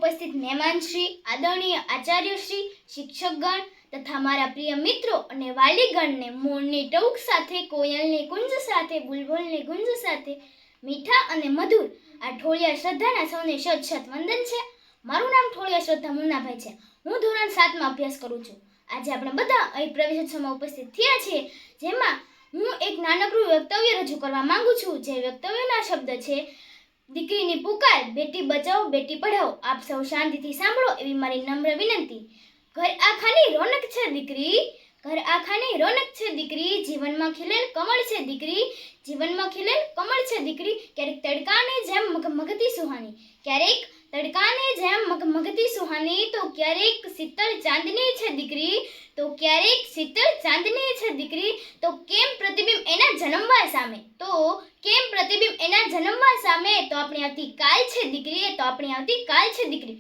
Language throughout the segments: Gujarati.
ઉપસ્થિત મહેમાનશ્રી, આદરણીય આચાર્યશ્રી, શિક્ષકગણ તથા મારા પ્રિય મિત્રો અને વાલીગણને મોરની ટહુક સાથે, કોયલની કુંજ સાથે, બુલબુલની ગુંજ સાથે મીઠા અને મધુર આ ઠોળિયા શ્રદ્ધાના સૌને શત શત વંદન છે. મારું નામ ઠોળિયા શ્રદ્ધા મુન્નાભાઈ છે. હું ધોરણ 7માં અભ્યાસ કરું છું. આજે આપણે બધા અહીં પ્રવેશોત્સવમાં ઉપસ્થિત થયા છીએ, જેમાં હું એક નાનકડું વક્તવ્ય રજૂ કરવા માંગુ છું. જે વક્તવ્યના શબ્દ છે દીકરીની પુકાર, બેટી બચાવો બેટી પઢાઓ. આપ સૌ શાંતિથી સાંભળો એવી મારી નમ્ર વિનંતી. ઘર આખાની રોનક છે દીકરી, ઘર આખાની રોનક છે દીકરી, જીવનમાં ખીલેલ કમળ છે દીકરી, જીવનમાં ખીલેલ કમળ છે દીકરી. ક્યારેક તડકાની જેમ મગમગતી સુહાની, ક્યારેક તડકાની જેમ મગમગતી સુહાની, તો ક્યારેક શીતળ ચાંદની છે દીકરી, તો ક્યારેક શીતળ ચાંદની છે દીકરી. તો કેમ પ્રતિબિંબ એના જન્મવા સામે, તો કેમ પ્રતિબિંબ એના જન્મવા સામે, તો આપણી આવતીકાલ છે દીકરી, તો આપણી આવતીકાલ છે દીકરી.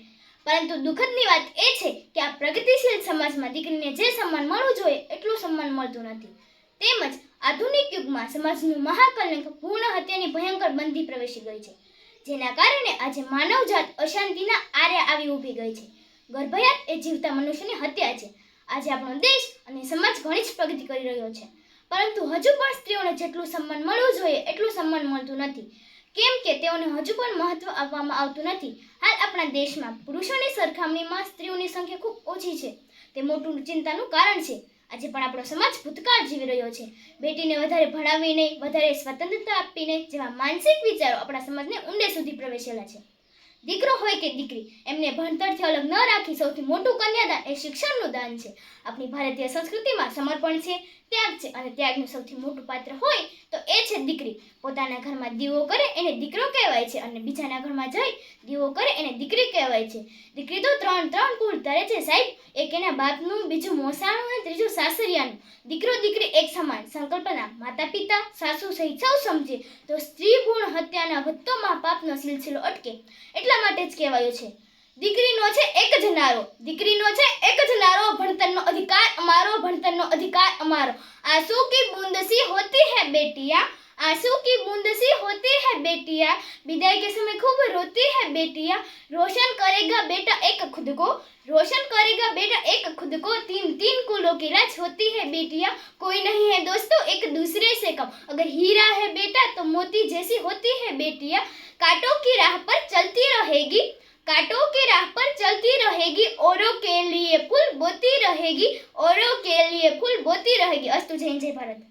પરંતુ દુઃખદની વાત એ છે કે આ પ્રગતિશીલ સમાજમાં દીકરીને જે સન્માન મળવું જોઈએ એટલું સન્માન મળતું નથી. તેમજ આધુનિક યુગમાં સમાજનું મહાકલંક ભ્રૂણ હત્યાની ભયંકર બંધી પ્રવેશી ગઈ છે, જેના કારણે આજે માનવજાત અશાંતિના આરે આવી ઊભી ગઈ છે. ગર્ભયાત એ જીવતા મનુષ્યની હત્યા છે. આજે આપણો દેશ અને સમાજ ઘણી જ પ્રગતિ કરી રહ્યો છે, પરંતુ હજુ પણ સ્ત્રીઓને જેટલું સન્માન મળવું જોઈએ એટલું સન્માન મળતું નથી, કેમ કે તેઓને હજુ પણ મહત્વ આપવામાં આવતું નથી. હાલ આપણા દેશમાં પુરુષોની સરખામણીમાં સ્ત્રીઓની સંખ્યા ખૂબ ઓછી છે. તે મોટું ચિંતાનું કારણ છે. આજે પણ આપણો સમાજ ભૂતકાળ જીવી રહ્યો છે. બેટીને વધારે ભણાવીને, વધારે સ્વતંત્રતા આપીને જેવા માનસિક વિચારો આપણા સમાજને ઊંડે સુધી પ્રવેશેલા છે. દીકરો હોય કે દીકરી, એમને ભણતરથી અલગ ન રાખી સૌથી મોટું કન્યાદાન એ શિક્ષણનું દાન છે. આપણી ભારતીય સંસ્કૃતિમાં સમર્પણ છે, ત્યાગ છે, અને ત્યાગનું સૌથી મોટું પાત્ર હોય તો એ છે દીકરી. પોતાના ઘરમાં દીવો કરે એને દીકરો કહેવાય છે, અને બીજાના ઘરમાં જઈ દીવો કરે એને દીકરી કહેવાય છે. દીકરી તો ત્રણ કુળ તરે છે સાહેબ, એક એના બાપનું, બીજું મોસાળું અને ત્રીજું સાસરિયાનું. દીકરો દીકરી એક સમાન સંકલ્પના માતા પિતા, સાસુ સહિત સૌ સમજે તો સ્ત્રી ભ્રૂણ હત્યાના વધતો પાપનો સિલસિલો અટકે. એટલા માટે જ કહેવાયું છે દીકરીનો છે એક જ નારો, દીકરીનો છે એક જ નારો, ભણતરનો અધિકાર અમારો, ભણતરનો અધિકાર અમારો. આંસू की बूंद सी होती है बेटियां, आंसू की बूंद सी होती है बेटियां, विदाई के समय खूब रोती है बेटियां. रोशन करेगा बेटा एक खुद को, रोशन करेगा बेटा एक खुद को, तीन कुलों की राज होती है बेटियां. कोई नहीं है दोस्तों एक दूसरे से कम, अगर हीरा है बेटा तो मोती जैसी होती है बेटियां. कांटों की राह पर चलती रहेगी, कांटों की राह पर चलती रहेगी, औरों के लिए फूल बोती रहेगी, औरों के लिए फूल बोती रहेगी. अस्तु. जय जय भारत.